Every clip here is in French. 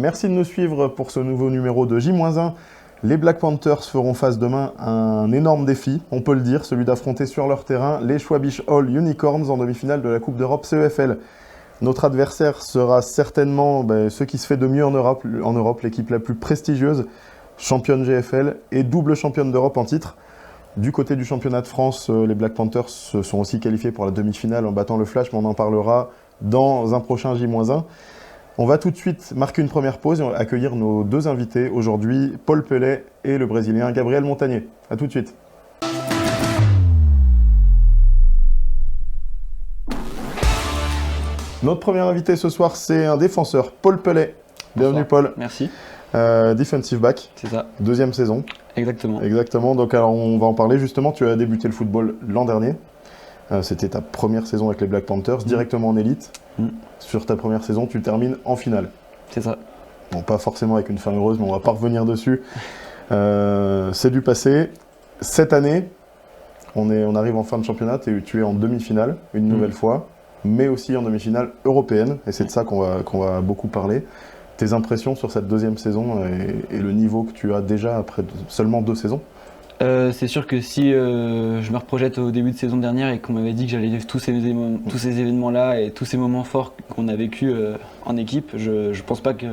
Merci de nous suivre pour ce nouveau numéro de J-1. Les Black Panthers feront face demain à un énorme défi, on peut le dire, celui d'affronter sur leur terrain les Schwäbisch Hall Unicorns en demi-finale de la Coupe d'Europe CEFL. Notre adversaire sera certainement ce qui se fait de mieux en Europe, l'équipe la plus prestigieuse, championne GFL et double championne d'Europe en titre. Du côté du championnat de France, les Black Panthers se sont aussi qualifiés pour la demi-finale en battant le Flash, mais on en parlera dans un prochain J-1. On va tout de suite marquer une première pause et accueillir nos deux invités aujourd'hui, Paul Pellet et le Brésilien Gabriel Montagnier. A tout de suite. Notre premier invité ce soir, c'est un défenseur, Paul Pellet. Bienvenue Paul. Merci. Defensive back. C'est ça. Deuxième saison. Exactement. Exactement. Donc alors on va en parler justement. Tu as débuté le football l'an dernier. C'était ta première saison avec les Black Panthers, directement en élite. Sur ta première saison, tu termines en finale. C'est ça. Bon, pas forcément avec une fin heureuse, mais on va pas revenir dessus. C'est du passé. Cette année, on arrive en fin de championnat et tu es en demi-finale, une nouvelle fois, mais aussi en demi-finale européenne. Et c'est de ça qu'on va beaucoup parler. Tes impressions sur cette deuxième saison et le niveau que tu as déjà après seulement 2 saisons? C'est sûr que si je me reprojette au début de saison dernière et qu'on m'avait dit que j'allais vivre tous ces événements-là et tous ces moments forts qu'on a vécu en équipe, je pense pas que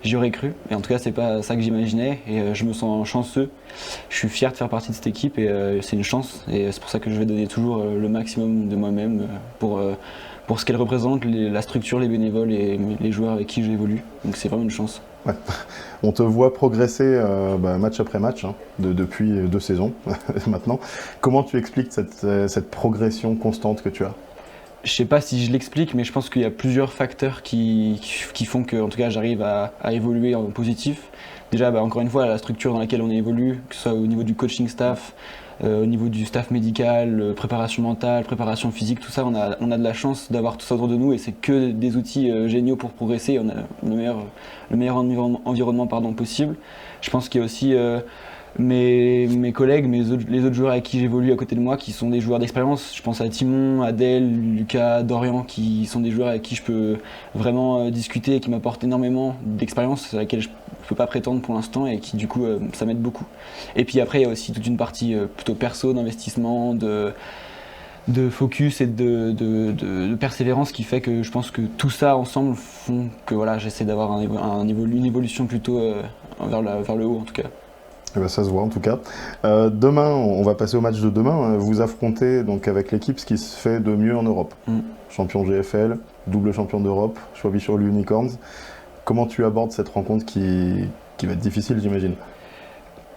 j'y aurais cru. Et en tout cas, c'est pas ça que j'imaginais et je me sens chanceux. Je suis fier de faire partie de cette équipe et c'est une chance. Et c'est pour ça que je vais donner toujours le maximum de moi-même pour ce qu'elle représente, la structure, les bénévoles et les joueurs avec qui j'évolue. Donc c'est vraiment une chance. Ouais. On te voit progresser match après match depuis 2 saisons maintenant. Comment tu expliques cette progression constante que tu as? Je sais pas si je l'explique, mais je pense qu'il y a plusieurs facteurs qui font que, en tout cas, j'arrive à évoluer en positif. Déjà, encore une fois, la structure dans laquelle on évolue, que ce soit au niveau du coaching staff, au niveau du staff médical, préparation mentale, préparation physique, tout ça, on a de la chance d'avoir tout ça autour de nous et c'est que des outils géniaux pour progresser. On a le meilleur environnement possible. Je pense qu'il y a aussi mes collègues, les autres joueurs avec qui j'évolue à côté de moi, qui sont des joueurs d'expérience. Je pense à Timon, Adèle, Lucas, Dorian, qui sont des joueurs avec qui je peux vraiment discuter et qui m'apportent énormément d'expérience à laquelle je peux pas prétendre pour l'instant et qui du coup ça m'aide beaucoup. Et puis après il y a aussi toute une partie plutôt perso, d'investissement, de focus et de persévérance qui fait que je pense que tout ça ensemble font que voilà, j'essaie d'avoir une évolution plutôt vers le haut en tout cas. Eh ben, ça se voit en tout cas. Demain, on va passer au match de demain. Vous affrontez donc avec l'équipe ce qui se fait de mieux en Europe. Champion GFL, double champion d'Europe, Schwäbisch Hall Unicorns. Comment tu abordes cette rencontre qui va être difficile, j'imagine?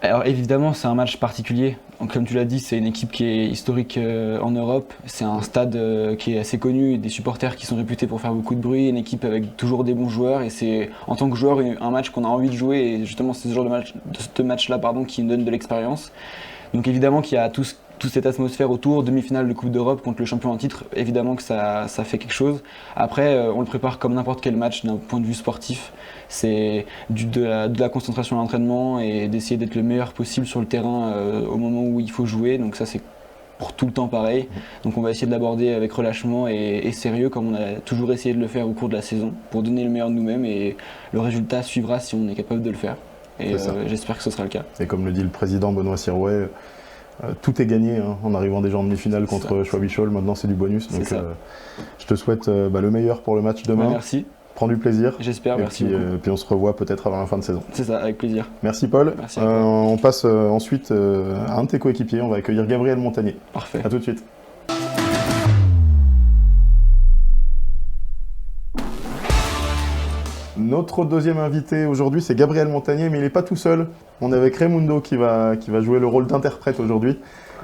Alors évidemment, c'est un match particulier. Comme tu l'as dit, c'est une équipe qui est historique en Europe. C'est un stade qui est assez connu, des supporters qui sont réputés pour faire beaucoup de bruit, une équipe avec toujours des bons joueurs. Et c'est en tant que joueur un match qu'on a envie de jouer. Et justement, c'est ce genre de match-là qui me donne de l'expérience. Donc évidemment qu'il y a toute cette atmosphère autour, demi-finale de Coupe d'Europe contre le champion en titre, évidemment que ça fait quelque chose. Après, on le prépare comme n'importe quel match d'un point de vue sportif. C'est de la concentration à l'entraînement et d'essayer d'être le meilleur possible sur le terrain au moment où il faut jouer. Donc ça, c'est pour tout le temps pareil. Donc on va essayer de l'aborder avec relâchement et sérieux, comme on a toujours essayé de le faire au cours de la saison, pour donner le meilleur de nous-mêmes et le résultat suivra si on est capable de le faire. Et j'espère que ce sera le cas. Et comme le dit le président Benoît Sirouet, tout est gagné en arrivant déjà en demi-finale contre Schwäbisch Hall. Maintenant, c'est du bonus. Donc, je te souhaite le meilleur pour le match demain. Merci. Prends du plaisir. J'espère, merci beaucoup. Puis on se revoit peut-être avant la fin de saison. C'est ça, avec plaisir. Merci Paul. Merci on passe ensuite à un de tes coéquipiers. On va accueillir Gabriel Montagnier. Parfait. A tout de suite. Notre deuxième invité aujourd'hui, c'est Gabriel Montagnier, mais il n'est pas tout seul. On est avec Raimundo qui va jouer le rôle d'interprète aujourd'hui.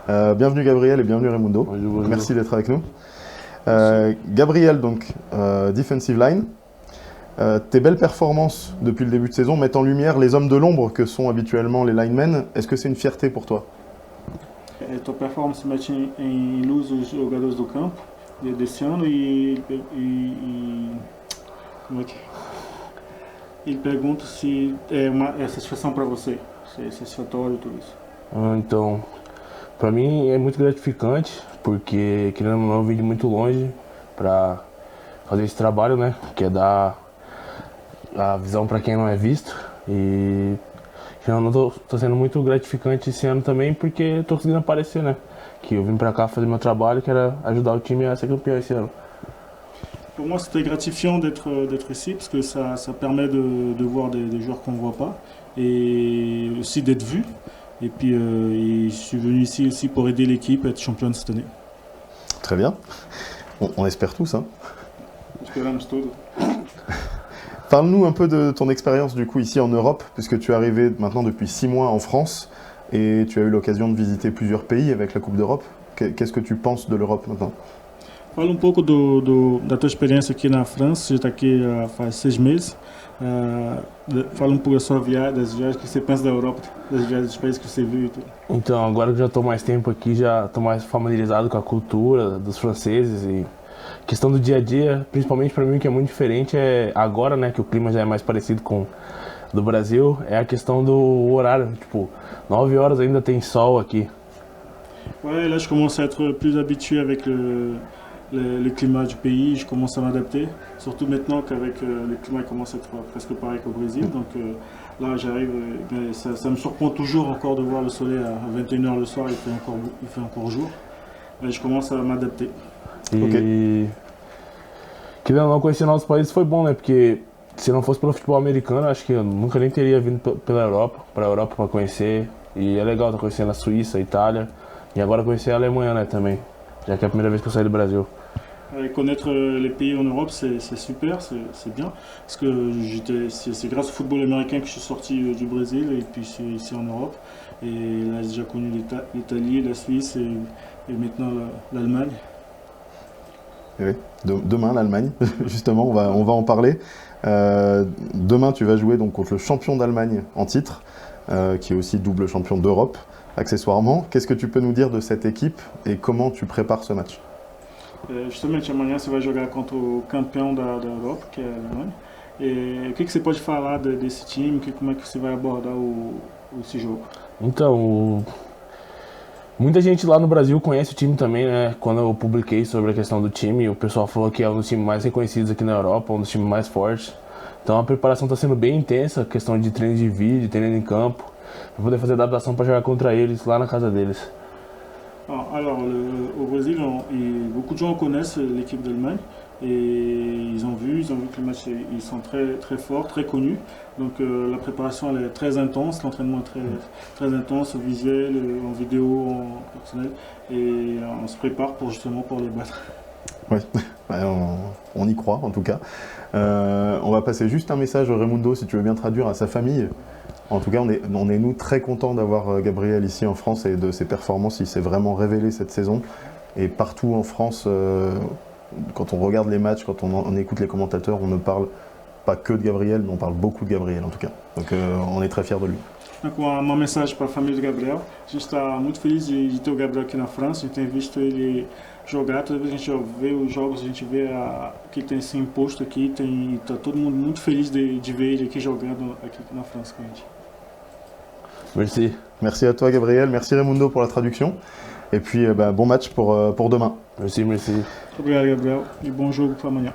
Bienvenue Gabriel et bienvenue Raimundo. Bonjour. Merci d'être avec nous. Gabriel, donc defensive line. Tes belles performances depuis le début de saison mettent en lumière les hommes de l'ombre que sont habituellement les linemen. Est-ce que c'est une fierté pour toi? Tua performance mete em luz os jogadores do campo desse ano como é que ele pergunta se é satisfação para você, se é satisfatório tudo isso. Então, para mim é muito gratificante, porque querendo ou não eu vim de muito longe para fazer esse trabalho, né? Que é dar a visão para quem não é visto. E não tô sendo muito gratificante esse ano também porque tô conseguindo aparecer, né? Que eu vim para cá fazer meu trabalho, que era ajudar o time a ser campeão esse ano. Pour moi, c'était gratifiant d'être ici parce que ça permet de voir des joueurs qu'on ne voit pas et aussi d'être vu. Et puis, je suis venu ici aussi pour aider l'équipe à être championne cette année. Très bien. On espère tous, hein. Esperamos tudo. Parle-nous un peu de ton expérience du coup ici en Europe, puisque tu es arrivé maintenant depuis 6 mois en France et tu as eu l'occasion de visiter plusieurs pays avec la Coupe d'Europe. Qu'est-ce que tu penses de l'Europe maintenant? Fala pouco da tua experiência aqui na França, você está aqui faz 6 meses. Fala pouco da sua viagem, das viagens que você pensa da Europa, das viagens dos países que você viu e tudo. Então, agora que eu já estou mais tempo aqui, já estou mais familiarizado com a cultura dos franceses e questão do dia a dia, principalmente para mim que é muito diferente, é agora, né, que o clima já é mais parecido com do Brasil, é a questão do horário, tipo, 9 horas ainda tem sol aqui. Ouais, là je commence à être plus habitué avec le climat du pays, je commence à m'adapter, surtout maintenant qu'avec le climat commence à être presque pareil qu'au Brésil, donc là j'arrive, mais ça me surprend toujours encore de voir le soleil à 21h le soir, il fait encore jour, mais je commence à m'adapter. E querendo ou não, conhecer novos países foi bom, né? Porque se não fosse pelo futebol americano, acho que eu nunca nem teria vindo pela Europa, para a Europa para conhecer. E é legal estar conhecendo a Suíça, a Itália e agora conhecer a Alemanha, né, também, já que é a primeira vez que eu saí do Brasil. Connaître les pays en Europe, c'est super, c'est bien, parce que c'est grâce au football américain que je suis sorti du Brésil et puis ici en Europe. Et là j'ai déjà connu l'Italie, la Suisse et maintenant l'Allemagne. Oui. Demain, l'Allemagne, justement, on va en parler. Demain, tu vas jouer donc contre le champion d'Allemagne en titre, qui est aussi double champion d'Europe, accessoirement. Qu'est-ce que tu peux nous dire de cette équipe et comment tu prépares ce match? Justamente amanhã você vai jogar contra o campeão da Europa, que é a Alemanha. E o que você pode falar desse time? Como é que você vai abordar esse jogo? Então, muita gente lá no Brasil conhece o time também, né? Quando eu publiquei sobre a questão do time, o pessoal falou que é um dos times mais reconhecidos aqui na Europa, um dos times mais fortes. Então a preparação está sendo bem intensa, questão de treino de vídeo, treino em campo, para poder fazer adaptação para jogar contra eles lá na casa deles. Alors, au Brésil, beaucoup de gens connaissent l'équipe d'Allemagne et ils ont vu que les matchs ils sont très, très forts, très connus. Donc la préparation elle est très intense, l'entraînement est très intense, au visuel, en vidéo, en personnel. Et on se prépare justement pour les battre. Oui, on y croit en tout cas. On va passer juste un message, Raimundo, si tu veux bien traduire à sa famille. En tout cas, on est nous très contents d'avoir Gabriel ici en France et de ses performances. Il s'est vraiment révélé cette saison. Et partout en France, quand on regarde les matchs, quand on écoute les commentateurs, on ne parle pas que de Gabriel, mais on parle beaucoup de Gabriel en tout cas. Donc on est très fiers de lui. Donc, uma mensagem para a família do Gabriel. A gente está muito feliz de ter o Gabriel aqui na França. A gente tem visto ele jogar. Toda vez que a gente vê os jogos, a gente vê que ele tem se imposto aqui. Está todo mundo muito feliz de ver ele aqui jogando aqui na França com a gente. Merci. Merci à toi Gabriel, merci Raimundo pour la traduction. Et puis bon match pour demain. Merci. Obrigado Gabriel e bom jogo para amanhã.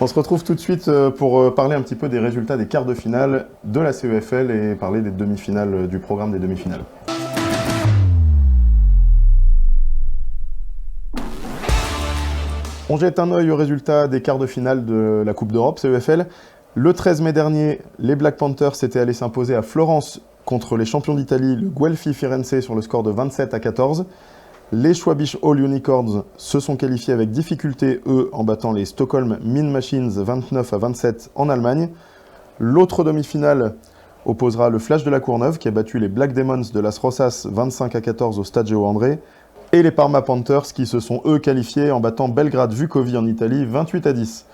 On se retrouve tout de suite pour parler un petit peu des résultats des quarts de finale de la CEFL et parler des demi-finales, du programme des demi-finales. On jette un œil aux résultats des quarts de finale de la Coupe d'Europe CEFL. Le 13 mai dernier, les Black Panthers s'étaient allés s'imposer à Florence contre les champions d'Italie, le Guelfi Firenze, sur le score de 27-14. Les Schwäbisch Hall Unicorns se sont qualifiés avec difficulté, eux, en battant les Stockholm Mean Machines 29-27 en Allemagne. L'autre demi-finale opposera le Flash de la Courneuve, qui a battu les Black Demons de Las Rosas 25-14 au Stade Geo André, et les Parma Panthers, qui se sont, eux, qualifiés en battant Belgrade Vukovi en Italie 28-10.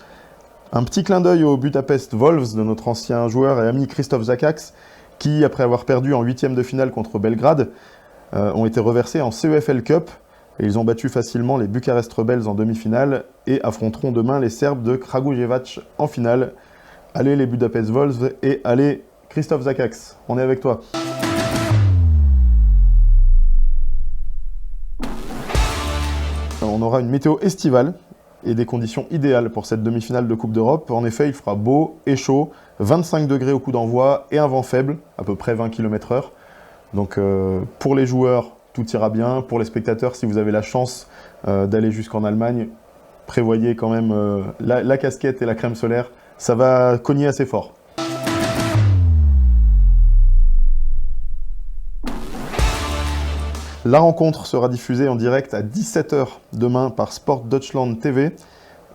Un petit clin d'œil aux Budapest Wolves de notre ancien joueur et ami Christophe Zakax, qui, après avoir perdu en huitième de finale contre Belgrade, ont été reversés en CEFL Cup. Et ils ont battu facilement les Bucarest Rebels en demi-finale et affronteront demain les Serbes de Kragujevac en finale. Allez les Budapest Wolves et allez Christophe Zakax, on est avec toi. On aura une météo estivale et des conditions idéales pour cette demi-finale de Coupe d'Europe. En effet, il fera beau et chaud, 25 degrés au coup d'envoi et un vent faible, à peu près 20 km/h. Donc pour les joueurs, tout ira bien. Pour les spectateurs, si vous avez la chance d'aller jusqu'en Allemagne, prévoyez quand même la casquette et la crème solaire. Ça va cogner assez fort. La rencontre sera diffusée en direct à 17 h demain par Sport Deutschland TV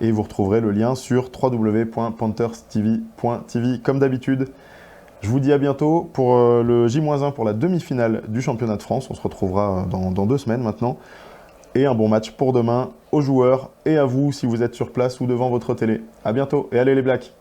et vous retrouverez le lien sur www.pantherstv.tv comme d'habitude. Je vous dis à bientôt pour le J-1 pour la demi-finale du championnat de France. On se retrouvera dans 2 semaines maintenant. Et un bon match pour demain aux joueurs et à vous si vous êtes sur place ou devant votre télé. À bientôt et allez les Blacks!